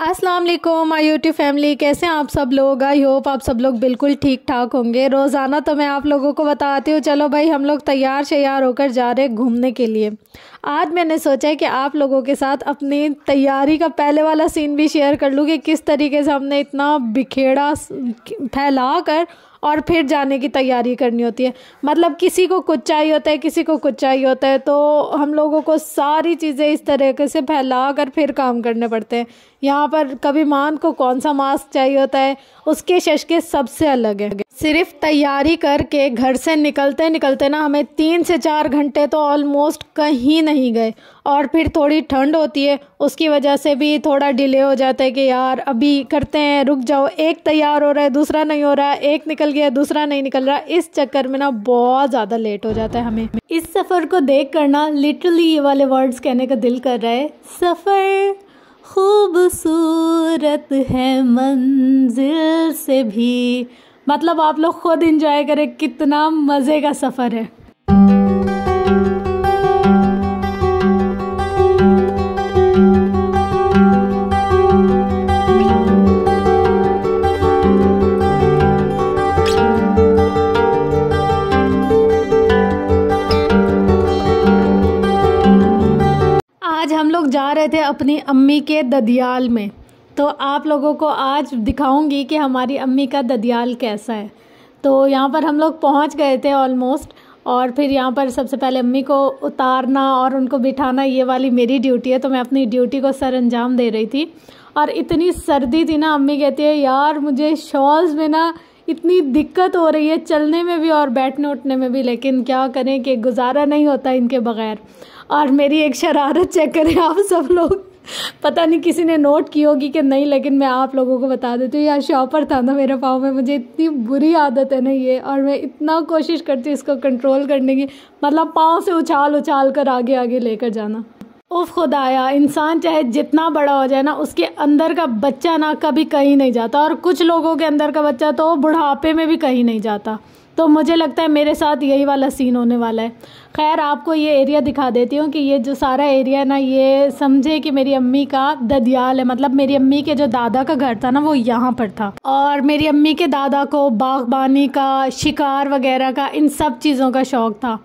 अस्सलाम वालेकुम my YouTube family, कैसे हैं आप सब लोग। आई होप आप सब लोग बिल्कुल ठीक ठाक होंगे। रोज़ाना तो मैं आप लोगों को बताती हूँ, चलो भाई हम लोग तैयार श्यार होकर जा रहे घूमने के लिए। आज मैंने सोचा है कि आप लोगों के साथ अपनी तैयारी का पहले वाला सीन भी शेयर कर लूँ कि किस तरीके से हमने इतना बिखेड़ा फैला कर और फिर जाने की तैयारी करनी होती है। मतलब किसी को कुछ चाहिए होता है, किसी को कुछ चाहिए होता है, तो हम लोगों को सारी चीज़ें इस तरीके से फैला कर फिर काम करने पड़ते हैं। यहाँ पर कभी मान को कौन सा मास्क चाहिए होता है, उसके शशके सबसे अलग है। सिर्फ तैयारी करके घर से निकलते निकलते ना हमें 3 से 4 घंटे तो ऑलमोस्ट कहीं नहीं गए। और फिर थोड़ी ठंड होती है, उसकी वजह से भी थोड़ा डिले हो जाता है कि यार अभी करते हैं, रुक जाओ। एक तैयार हो रहा है, दूसरा नहीं हो रहा है, एक निकल गया दूसरा नहीं निकल रहा। इस चक्कर में ना बहुत ज़्यादा लेट हो जाता है हमें। इस सफ़र को देख कर ना लिटरली ये वाले वर्ड्स कहने का दिल कर रहा है, सफ़र खूबसूरत है मंजिल से भी। मतलब आप लोग खुद एंजॉय करें, कितना मज़े का सफ़र है। आज हम लोग जा रहे थे अपनी अम्मी के ददियाल में, तो आप लोगों को आज दिखाऊंगी कि हमारी अम्मी का ददियाल कैसा है। तो यहाँ पर हम लोग पहुँच गए थे ऑलमोस्ट, और फिर यहाँ पर सबसे पहले अम्मी को उतारना और उनको बिठाना ये वाली मेरी ड्यूटी है। तो मैं अपनी ड्यूटी को सर अंजाम दे रही थी, और इतनी सर्दी थी ना, अम्मी कहती है यार मुझे शॉल्स में ना इतनी दिक्कत हो रही है, चलने में भी और बैठने उठने में भी, लेकिन क्या करें कि गुजारा नहीं होता इनके बगैर। और मेरी एक शरारत चेक करें आप सब लोग, पता नहीं किसी ने नोट की होगी कि नहीं, लेकिन मैं आप लोगों को बता देती हूँ। यार शॉपर था ना मेरे पाँव में, मुझे इतनी बुरी आदत है ना ये, और मैं इतना कोशिश करती हूँ इसको कंट्रोल करने की। मतलब पाँव से उछाल उछाल कर आगे आगे लेकर जाना। उफ खुदाया, इंसान चाहे जितना बड़ा हो जाए ना, उसके अंदर का बच्चा ना कभी कहीं नहीं जाता, और कुछ लोगों के अंदर का बच्चा तो बुढ़ापे में भी कहीं नहीं जाता। तो मुझे लगता है मेरे साथ यही वाला सीन होने वाला है। खैर आपको ये एरिया दिखा देती हूँ कि ये जो सारा एरिया है ना, ये समझे कि मेरी अम्मी का ददियाल है। मतलब मेरी अम्मी के जो दादा का घर था ना, वो यहाँ पर था, और मेरी अम्मी के दादा को बागबानी का, शिकार वगैरह का, इन सब चीज़ों का शौक़ था।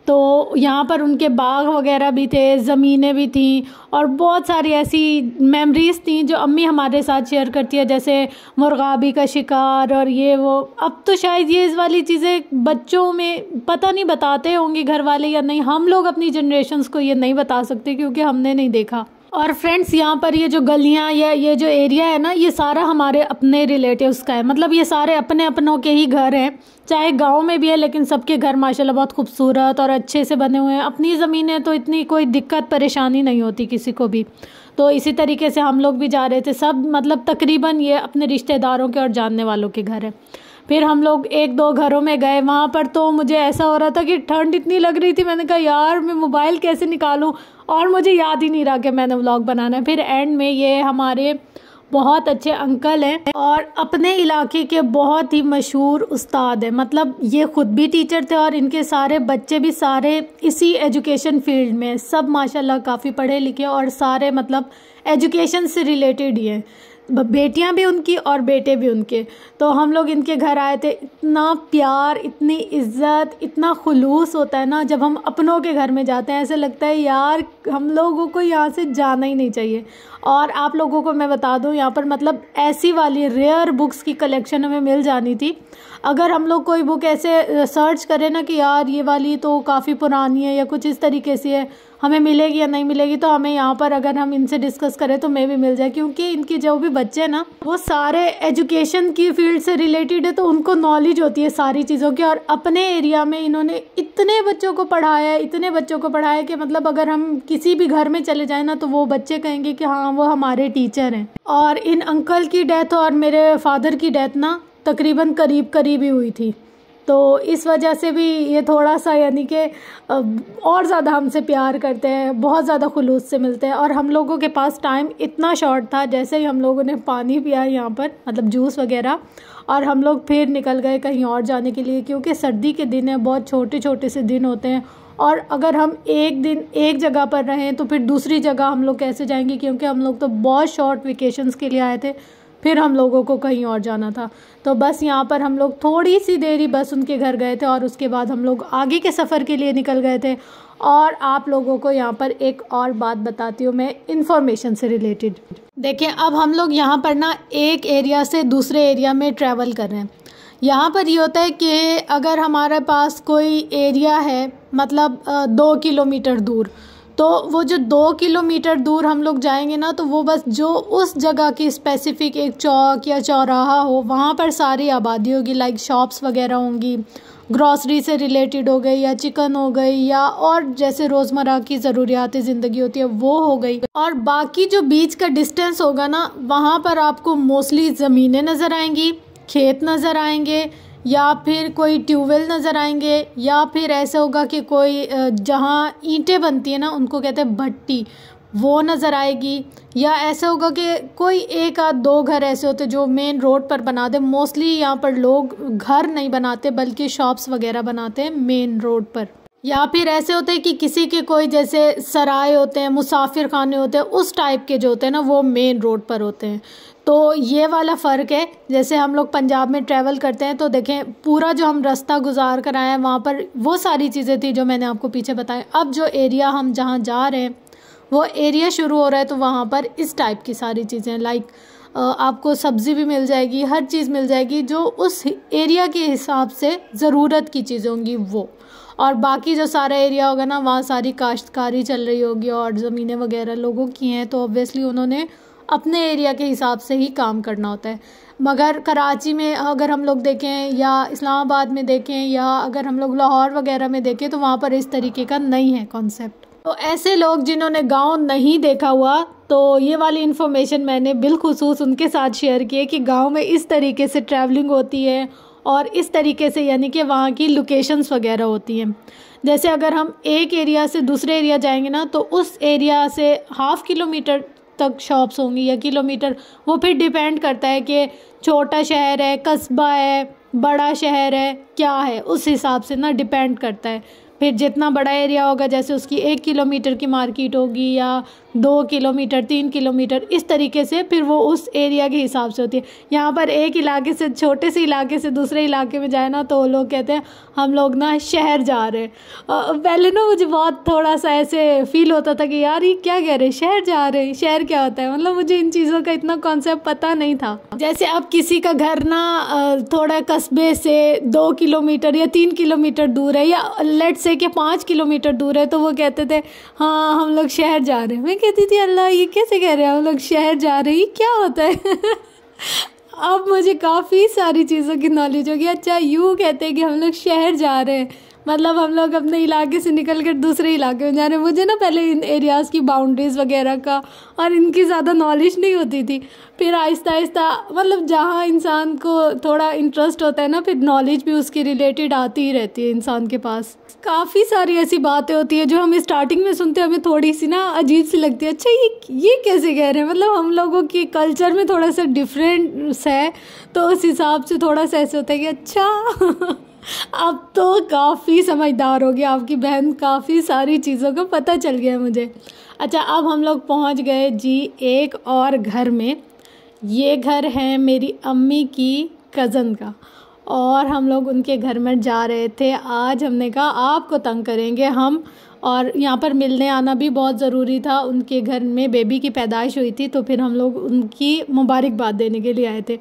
तो यहाँ पर उनके बाग वगैरह भी थे, ज़मीनें भी थीं, और बहुत सारी ऐसी मेमोरीज़ थी जो अम्मी हमारे साथ शेयर करती है, जैसे मुर्गाबी का शिकार और ये वो। अब तो शायद ये इस वाली चीज़ें बच्चों में पता नहीं बताते होंगे घर वाले या नहीं, हम लोग अपनी जनरेशन्स को ये नहीं बता सकते क्योंकि हमने नहीं देखा। और फ्रेंड्स यहाँ पर ये जो गलियाँ या ये जो एरिया है ना, ये सारा हमारे अपने रिलेटिव्स का है। मतलब ये सारे अपने अपनों के ही घर हैं, चाहे गांव में भी है, लेकिन सबके घर माशाल्लाह बहुत खूबसूरत और अच्छे से बने हुए हैं। अपनी ज़मीन है तो इतनी कोई दिक्कत परेशानी नहीं होती किसी को भी। तो इसी तरीके से हम लोग भी जा रहे थे सब, मतलब तकरीबन ये अपने रिश्तेदारों के और जानने वालों के घर है। फिर हम लोग 1-2 घरों में गए, वहाँ पर तो मुझे ऐसा हो रहा था कि ठंड इतनी लग रही थी, मैंने कहा यार मैं मोबाइल कैसे निकालूं, और मुझे याद ही नहीं रहा कि मैंने व्लॉग बनाना है। फिर एंड में ये हमारे बहुत अच्छे अंकल हैं और अपने इलाके के बहुत ही मशहूर उस्ताद हैं। मतलब ये ख़ुद भी टीचर थे और इनके सारे बच्चे भी सारे इसी एजुकेशन फील्ड में, सब माशाल्लाह काफ़ी पढ़े लिखे और सारे मतलब एजुकेशन से रिलेटेड ही हैं, बेटियां भी उनकी और बेटे भी उनके। तो हम लोग इनके घर आए थे, इतना प्यार, इतनी इज्जत, इतना खुलूस होता है ना जब हम अपनों के घर में जाते हैं। ऐसे लगता है यार हम लोगों को यहाँ से जाना ही नहीं चाहिए। और आप लोगों को मैं बता दूँ, यहाँ पर मतलब ऐसी वाली रेयर बुक्स की कलेक्शन हमें मिल जानी थी। अगर हम लोग कोई बुक ऐसे सर्च करें ना कि यार ये वाली तो काफ़ी पुरानी है या कुछ इस तरीके से है, हमें मिलेगी या नहीं मिलेगी, तो हमें यहाँ पर अगर हम इनसे डिस्कस करें तो मैं भी मिल जाए, क्योंकि इनके जो भी बच्चे हैं ना वो सारे एजुकेशन की फील्ड से रिलेटेड है, तो उनको नॉलेज होती है सारी चीज़ों की। और अपने एरिया में इन्होंने इतने बच्चों को पढ़ाया है, इतने बच्चों को पढ़ाया कि मतलब अगर हम किसी भी घर में चले जाएँ ना तो वो बच्चे कहेंगे कि हाँ वो हमारे टीचर हैं। और इन अंकल की डेथ और मेरे फादर की डेथ ना तकरीबन करीब ही हुई थी, तो इस वजह से भी ये थोड़ा सा यानी कि और ज़्यादा हमसे प्यार करते हैं, बहुत ज़्यादा खुलूस से मिलते हैं। और हम लोगों के पास टाइम इतना शॉर्ट था, जैसे ही हम लोगों ने पानी पिया यहाँ पर, मतलब जूस वगैरह, और हम लोग फिर निकल गए कहीं और जाने के लिए, क्योंकि सर्दी के दिन है, बहुत छोटे छोटे से दिन होते हैं और अगर हम एक दिन एक जगह पर रहें तो फिर दूसरी जगह हम लोग कैसे जाएंगे, क्योंकि हम लोग तो बहुत शॉर्ट वेकेशंस के लिए आए थे, फिर हम लोगों को कहीं और जाना था। तो बस यहाँ पर हम लोग थोड़ी सी देरी बस उनके घर गए थे और उसके बाद हम लोग आगे के सफ़र के लिए निकल गए थे। और आप लोगों को यहाँ पर एक और बात बताती हूँ मैं इन्फॉर्मेशन से रिलेटेड। देखिए, अब हम लोग यहाँ पर ना एक एरिया से दूसरे एरिया में ट्रैवल कर रहे हैं। यहाँ पर ये होता है कि अगर हमारे पास कोई एरिया है, मतलब 2 किलोमीटर दूर, तो वो जो 2 किलोमीटर दूर हम लोग जाएंगे ना, तो वो बस जो उस जगह की स्पेसिफिक एक चौक या चौराहा हो, वहाँ पर सारी आबादी होगी। लाइक शॉप्स वगैरह होंगी, ग्रॉसरी से रिलेटेड हो गई, या चिकन हो गई, या और जैसे रोज़मर्रा की ज़रूरियात ज़िंदगी होती है वो हो गई। और बाकी जो बीच का डिस्टेंस होगा ना, वहाँ पर आपको मोस्टली ज़मीनें नज़र आएंगी, खेत नज़र आएंगे, या फिर कोई ट्यूबवेल नज़र आएंगे, या फिर ऐसा होगा कि कोई जहाँ ईंटें बनती हैं ना, उनको कहते हैं भट्टी, वो नज़र आएगी। या ऐसा होगा कि कोई एक आध दो घर ऐसे होते जो मेन रोड पर बना दे। मोस्टली यहाँ पर लोग घर नहीं बनाते बल्कि शॉप्स वगैरह बनाते हैं मेन रोड पर। या फिर ऐसे होते हैं कि किसी के कोई जैसे सराय होते हैं, मुसाफिर खाने होते हैं, उस टाइप के जो होते हैं ना, वो मेन रोड पर होते हैं। तो ये वाला फ़र्क है। जैसे हम लोग पंजाब में ट्रैवल करते हैं तो देखें, पूरा जो हम रास्ता गुजार कर आए हैं वहाँ पर वो सारी चीज़ें थी जो मैंने आपको पीछे बताई। अब जो एरिया हम जहाँ जा रहे हैं वो एरिया शुरू हो रहा है, तो वहाँ पर इस टाइप की सारी चीज़ें, लाइक आपको सब्ज़ी भी मिल जाएगी, हर चीज़ मिल जाएगी जो उस एरिया के हिसाब से ज़रूरत की चीज़ें होंगी वो। और बाकी जो सारा एरिया होगा ना, वहाँ सारी काश्तकारी चल रही होगी और ज़मीनें वगैरह लोगों की हैं, तो ऑब्वियसली उन्होंने अपने एरिया के हिसाब से ही काम करना होता है। मगर कराची में अगर हम लोग देखें, या इस्लामाबाद में देखें, या अगर हम लोग लाहौर वगैरह में देखें, तो वहाँ पर इस तरीके का नहीं है कॉन्सेप्ट। तो ऐसे लोग जिन्होंने गांव नहीं देखा हुआ, तो ये वाली इन्फॉर्मेशन मैंने बिलखुसूस उनके साथ शेयर की है कि गांव में इस तरीके से ट्रैवलिंग होती है और इस तरीके से, यानी कि वहाँ की लोकेशंस वगैरह होती हैं। जैसे अगर हम एक एरिया से दूसरे एरिया जाएंगे ना, तो उस एरिया से 1/2 किलोमीटर तक शॉप्स होंगी या किलोमीटर, वो फिर डिपेंड करता है कि छोटा शहर है, कस्बा है, बड़ा शहर है, क्या है, उस हिसाब से ना डिपेंड करता है। फिर जितना बड़ा एरिया होगा, जैसे उसकी 1 किलोमीटर की मार्केट होगी, या 2 किलोमीटर, 3 किलोमीटर, इस तरीके से फिर वो उस एरिया के हिसाब से होती है। यहाँ पर एक इलाके से, छोटे से इलाके से दूसरे इलाके में जाए ना, तो वो लोग कहते हैं हम लोग ना शहर जा रहे हैं। पहले ना मुझे बहुत थोड़ा सा ऐसे फील होता था कि यार ये क्या कह रहे हैं, शहर जा रहे हैं, शहर क्या होता है, मतलब मुझे इन चीज़ों का इतना कॉन्सेप्ट पता नहीं था। जैसे अब किसी का घर ना थोड़ा कस्बे से 2 किलोमीटर या 3 किलोमीटर दूर है, या लेट से कि 5 किलोमीटर दूर है, तो वो कहते थे हाँ हम लोग शहर जा रहे हैं। मैं कहती थी अल्लाह ये कैसे कह रहे हैं हम लोग शहर जा रहे हैं, ये क्या होता है। अब मुझे काफ़ी सारी चीज़ों की नॉलेज होगी। अच्छा यूँ कहते हैं कि हम लोग शहर जा रहे हैं, मतलब हम लोग अपने इलाके से निकल कर दूसरे इलाके में जा रहे हैं। मुझे ना पहले इन एरियाज़ की बाउंड्रीज़ वगैरह का और इनकी ज़्यादा नॉलेज नहीं होती थी। फिर आहिस्ता आहिस्ता, मतलब जहाँ इंसान को थोड़ा इंटरेस्ट होता है ना, फिर नॉलेज भी उसकी रिलेटेड आती ही रहती है इंसान के पास। काफ़ी सारी ऐसी बातें होती है जो हम स्टार्टिंग में सुनते हैं, हमें थोड़ी सी ना अजीब सी लगती है। अच्छा ये कैसे कह रहे हैं, मतलब हम लोगों की कल्चर में थोड़ा सा डिफरेंस है, तो उस हिसाब से थोड़ा सा ऐसे होता है कि अच्छा अब तो काफ़ी समझदार हो गया आपकी बहन, काफ़ी सारी चीज़ों का पता चल गया मुझे। अच्छा अब हम लोग पहुंच गए जी एक और घर में। ये घर है मेरी अम्मी की कज़न का, और हम लोग उनके घर में जा रहे थे। आज हमने कहा आपको तंग करेंगे हम, और यहाँ पर मिलने आना भी बहुत ज़रूरी था। उनके घर में बेबी की पैदाइश हुई थी, तो फिर हम लोग उनकी मुबारकबाद देने के लिए आए थे।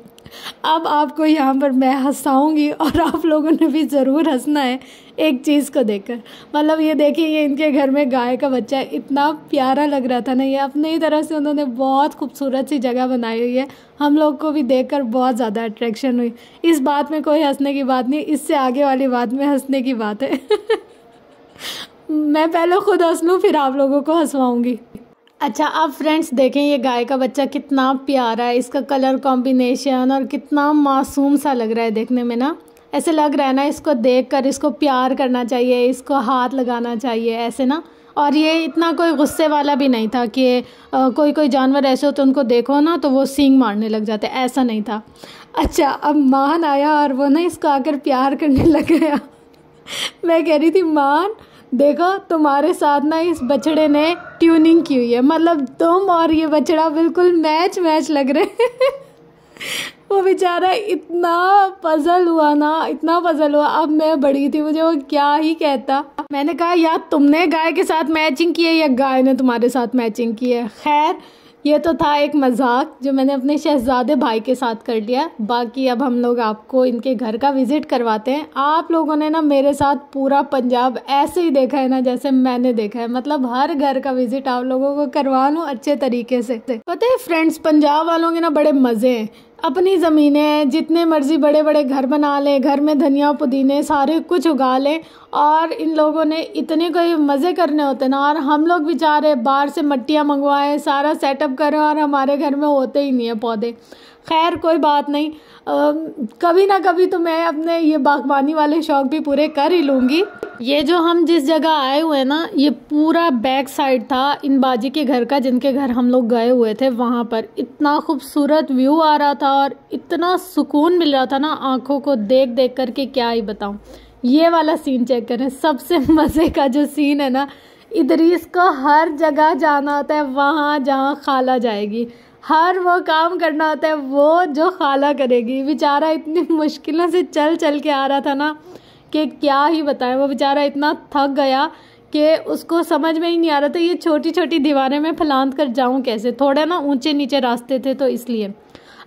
अब आपको यहाँ पर मैं हंसाऊँगी और आप लोगों ने भी ज़रूर हंसना है एक चीज़ को देखकर। मतलब ये देखिए, ये इनके घर में गाय का बच्चा इतना प्यारा लग रहा था ना, ये अपने ही तरफ से उन्होंने बहुत खूबसूरत सी जगह बनाई हुई है। हम लोग को भी देखकर बहुत ज़्यादा अट्रैक्शन हुई। इस बात में कोई हंसने की बात नहीं, इससे आगे वाली बात में हंसने की बात है। मैं पहले खुद हंस लूँ फिर आप लोगों को हंसवाऊँगी। अच्छा अब फ्रेंड्स देखें, ये गाय का बच्चा कितना प्यारा है, इसका कलर कॉम्बिनेशन और कितना मासूम सा लग रहा है देखने में ना। ऐसे लग रहा है ना, इसको देखकर इसको प्यार करना चाहिए, इसको हाथ लगाना चाहिए ऐसे ना। और ये इतना कोई गुस्से वाला भी नहीं था कि कोई जानवर ऐसे होते उनको देखो ना तो वो सींग मारने लग जाते, ऐसा नहीं था। अच्छा अब मान आया और वो ना इसको आकर प्यार करने लग गया। मैं कह रही थी मान देखो तुम्हारे साथ ना इस बछड़े ने ट्यूनिंग की हुई है, मतलब तुम और ये बछड़ा बिल्कुल मैच लग रहे हैं। वो बेचारा इतना पजल हुआ ना, इतना पजल हुआ। अब मैं बड़ी थी, मुझे वो क्या ही कहता। मैंने कहा यार तुमने गाय के साथ मैचिंग की है या गाय ने तुम्हारे साथ मैचिंग की है। खैर ये तो था एक मजाक जो मैंने अपने शहजादे भाई के साथ कर लिया। बाकी अब हम लोग आपको इनके घर का विजिट करवाते हैं। आप लोगों ने ना मेरे साथ पूरा पंजाब ऐसे ही देखा है ना जैसे मैंने देखा है, मतलब हर घर का विजिट आप लोगों को करवा लूँ अच्छे तरीके से। पता है फ्रेंड्स, पंजाब वालों के ना बड़े मज़े हैं। अपनी ज़मीनें हैं, जितने मर्जी बड़े बड़े घर बना लें, घर में धनिया पुदीने सारे कुछ उगा लें, और इन लोगों ने इतने कोई मज़े करने होते हैं ना। और हम लोग बेचारे बाहर से मट्टियाँ मंगवाएं, सारा सेटअप करें, और हमारे घर में होते ही नहीं है पौधे। खैर कोई बात नहीं, कभी ना कभी तो मैं अपने ये बागबानी वाले शौक भी पूरे कर ही लूँगी। ये जो हम जिस जगह आए हुए हैं ना, ये पूरा बैक साइड था इन बाजी के घर का, जिनके घर हम लोग गए हुए थे। वहाँ पर इतना खूबसूरत व्यू आ रहा था और इतना सुकून मिल रहा था ना आँखों को देख देख कर के, क्या ही बताऊँ। ये वाला सीन चेक करें, सबसे मज़े का जो सीन है ना, इदरीस को हर जगह जाना होता है, वहाँ जहाँ खाला जाएगी, हर वो काम करना होता है वो जो खाला करेगी। बेचारा इतनी मुश्किलों से चल चल के आ रहा था ना कि क्या ही बताएं। वो बेचारा इतना थक गया कि उसको समझ में ही नहीं आ रहा था ये छोटी छोटी दीवारें में फलांत कर जाऊं कैसे। थोड़े ना ऊंचे नीचे रास्ते थे तो इसलिए।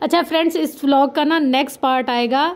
अच्छा फ्रेंड्स, इस व्लॉग का ना नेक्स्ट पार्ट आएगा